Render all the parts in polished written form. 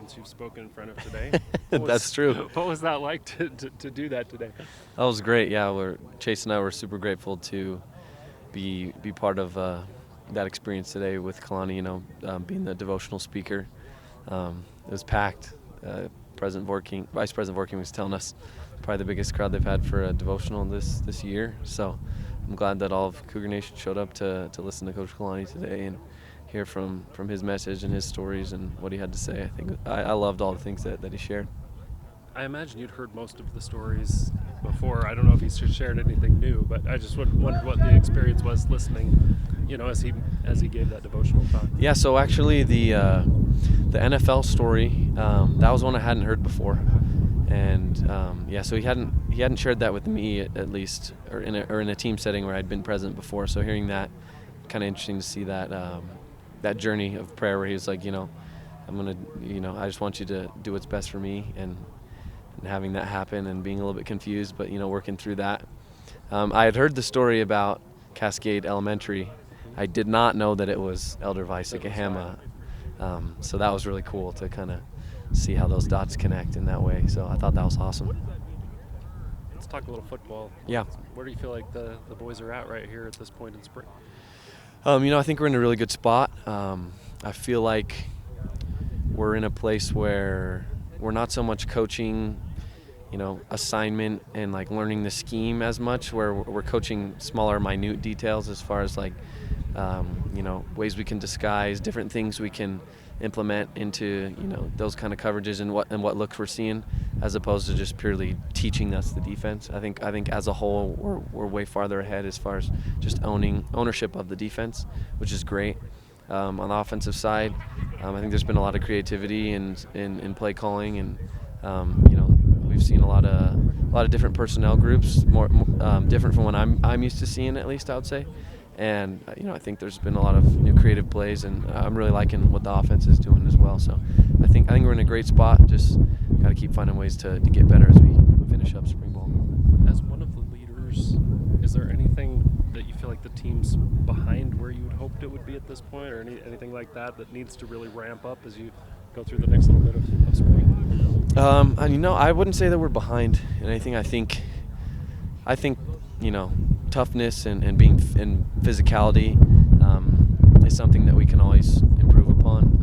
audience you've spoken in front of today. That's true. What was that like to do that today? That was great. Yeah, Chase and I were super grateful to be part of that experience today with Kalani. Being the devotional speaker, it was packed. Vice President Vorking was telling us probably the biggest crowd they've had for a devotional this year. So I'm glad that all of Cougar Nation showed up to listen to Coach Kalani today and hear from his message and his stories and what he had to say. I think I loved all the things that he shared. I imagine you'd heard most of the stories before. I don't know if he's shared anything new, but I just wondered what the experience was listening, as he gave that devotional talk. Yeah, so actually the NFL story, that was one I hadn't heard before. And so he hadn't shared that with me at least, or in a team setting where I'd been present before. So hearing that, kind of interesting to see that that journey of prayer where he was like, I just want you to do what's best for me, and having that happen and being a little bit confused, but working through that. I had heard the story about Cascade Elementary. I did not know that it was Elder Vice-Ikahama. So that was really cool to kind of see how those dots connect in that way. So I thought that was awesome. Let's talk a little football. Yeah. Where do you feel like the boys are at right here at this point in spring? I think we're in a really good spot. I feel like we're in a place where we're not so much coaching, assignment and like learning the scheme as much, where we're coaching smaller, minute details as far as like, ways we can disguise, different things we can implement into, those kind of coverages and what looks we're seeing, as opposed to just purely teaching us the defense. I think as a whole, we're way farther ahead as far as just ownership of the defense, which is great. On the offensive side, I think there's been a lot of creativity in play calling, and we've seen a lot of different personnel groups, more different from what I'm used to seeing, at least I would say. And I think there's been a lot of new creative plays, and I'm really liking what the offense is doing as well. So I think we're in a great spot. Just got to keep finding ways to get better as we finish up spring ball. As one of the leaders, is there anything that you feel like the team's behind where you had hoped it would be at this point, or anything like that needs to really ramp up as you go through the next little bit of spring? I wouldn't say that we're behind in anything. I think toughness and being and physicality is something that we can always improve upon.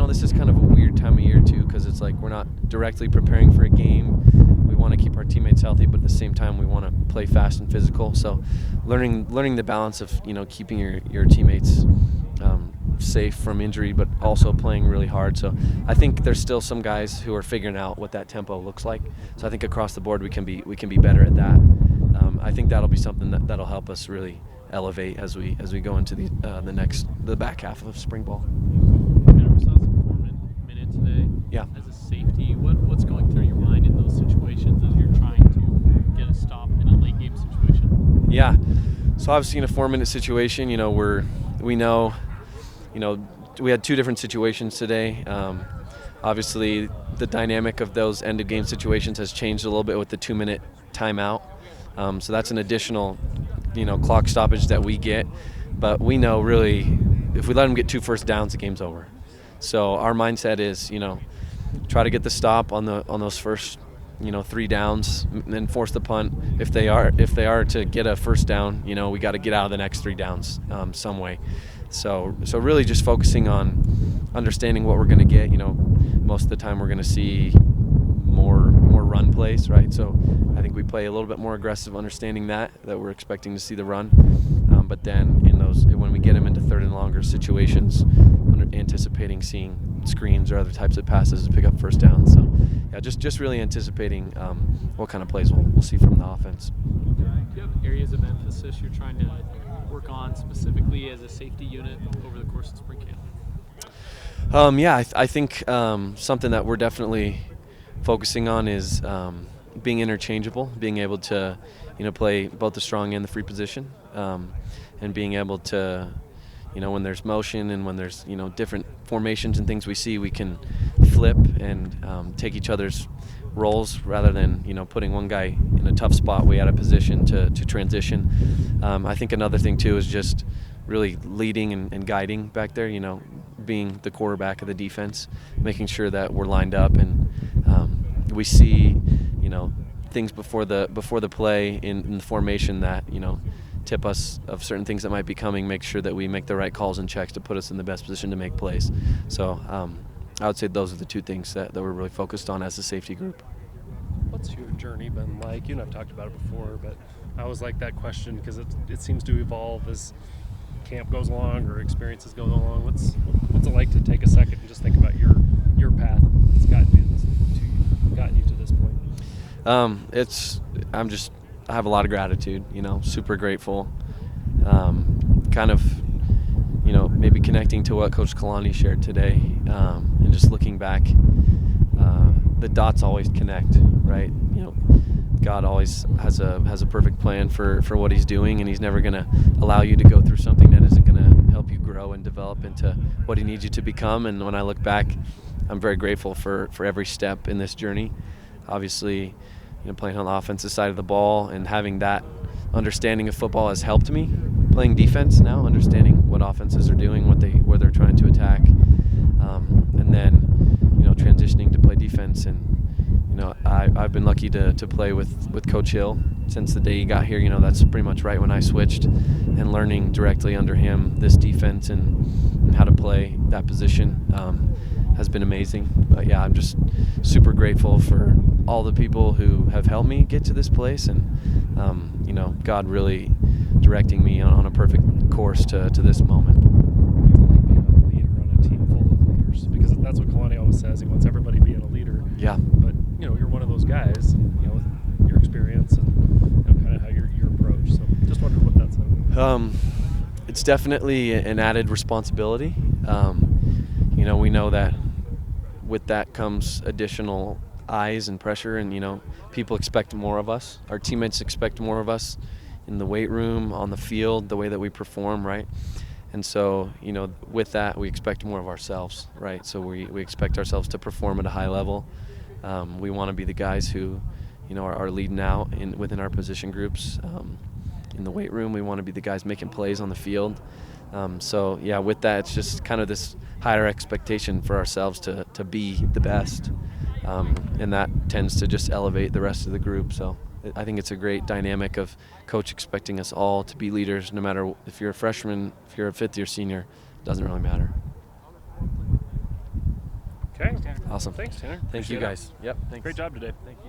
This is kind of a weird time of year too, because it's like we're not directly preparing for a game. We want to keep our teammates healthy, but at the same time we want to play fast and physical. So learning the balance of keeping your teammates safe from injury, but also playing really hard. So I think there's still some guys who are figuring out what that tempo looks like. So I think across the board we can be better at that. I think that'll be something that'll help us really elevate as we go into the back half of spring ball. We saw some 4-minute today. Yeah. As a safety, what's going through your mind in those situations as you're trying to get a stop in a late game situation? Yeah. So obviously in a 4-minute situation, we had two different situations today. Obviously the dynamic of those end of game situations has changed a little bit with the 2-minute timeout. So that's an additional, clock stoppage that we get. But we know really if we let them get 2 first downs, the game's over. So our mindset is, try to get the stop on those first, 3 downs, and then force the punt. If they are to get a first down, we got to get out of the next 3 downs some way. So really just focusing on understanding what we're going to get. Most of the time we're going to see more run plays, right? So I think we play a little bit more aggressive, understanding that we're expecting to see the run. But then when we get them into 3rd and longer situations, anticipating seeing screens or other types of passes to pick up first down. So yeah, just really anticipating what kind of plays we'll see from the offense. Do you have areas of emphasis you're trying to work on specifically as a safety unit over the course of spring camp? I think something that we're definitely focusing on is being interchangeable, being able to, play both the strong and the free position, and being able to, when there's motion and when there's, different formations and things we see, we can flip and take each other's roles rather than, putting one guy in a tough spot way out of position to transition. I think another thing too is just really leading and guiding back there, being the quarterback of the defense, making sure that we're lined up and we see, things before the play in the formation that, tip us of certain things that might be coming, make sure that we make the right calls and checks to put us in the best position to make plays. So I would say those are the two things that we're really focused on as a safety group. What's your journey been like? You and I've talked about it before, but I always like that question because it seems to evolve as camp goes along or experiences go along. What's it like to take a second and just think about your path that's gotten you to this point? I have a lot of gratitude, super grateful. Kind of, maybe connecting to what Coach Kalani shared today, and just looking back, the dots always connect, right? God always has a perfect plan for what He's doing, and He's never going to allow you to go through something that isn't going to help you grow and develop into what He needs you to become. And when I look back, I'm very grateful for every step in this journey. Obviously, playing on the offensive side of the ball and having that understanding of football has helped me. Playing defense now, understanding what offenses are doing, where they're trying to attack, and then transitioning to play defense. And I've been lucky to play with Coach Hill since the day he got here. That's pretty much right when I switched, and learning directly under him this defense and how to play that position has been amazing. But yeah, I'm just super grateful for all the people who have helped me get to this place, and God really directing me on a perfect course to this moment. Like being a leader on a team full of leaders, because that's what Kalani always says. He wants everybody being a leader. Yeah. But you're one of those guys, with your experience and kind of how your approach. So just wondered what that's like. It's definitely an added responsibility. We know that with that comes additional eyes and pressure, and people expect more of us. Our teammates expect more of us in the weight room, on the field, the way that we perform, right? And so, with that, we expect more of ourselves, right? So we expect ourselves to perform at a high level. We want to be the guys who, are leading out within our position groups. In the weight room, we want to be the guys making plays on the field. So yeah, with that, it's just kind of this higher expectation for ourselves to be the best. And that tends to just elevate the rest of the group. So I think it's a great dynamic of coach expecting us all to be leaders, no matter if you're a freshman, if you're a fifth-year senior, it doesn't really matter. Okay. Awesome. Thanks, Tanner. Thank you, guys. Yep. Thanks. Great job today. Thank you.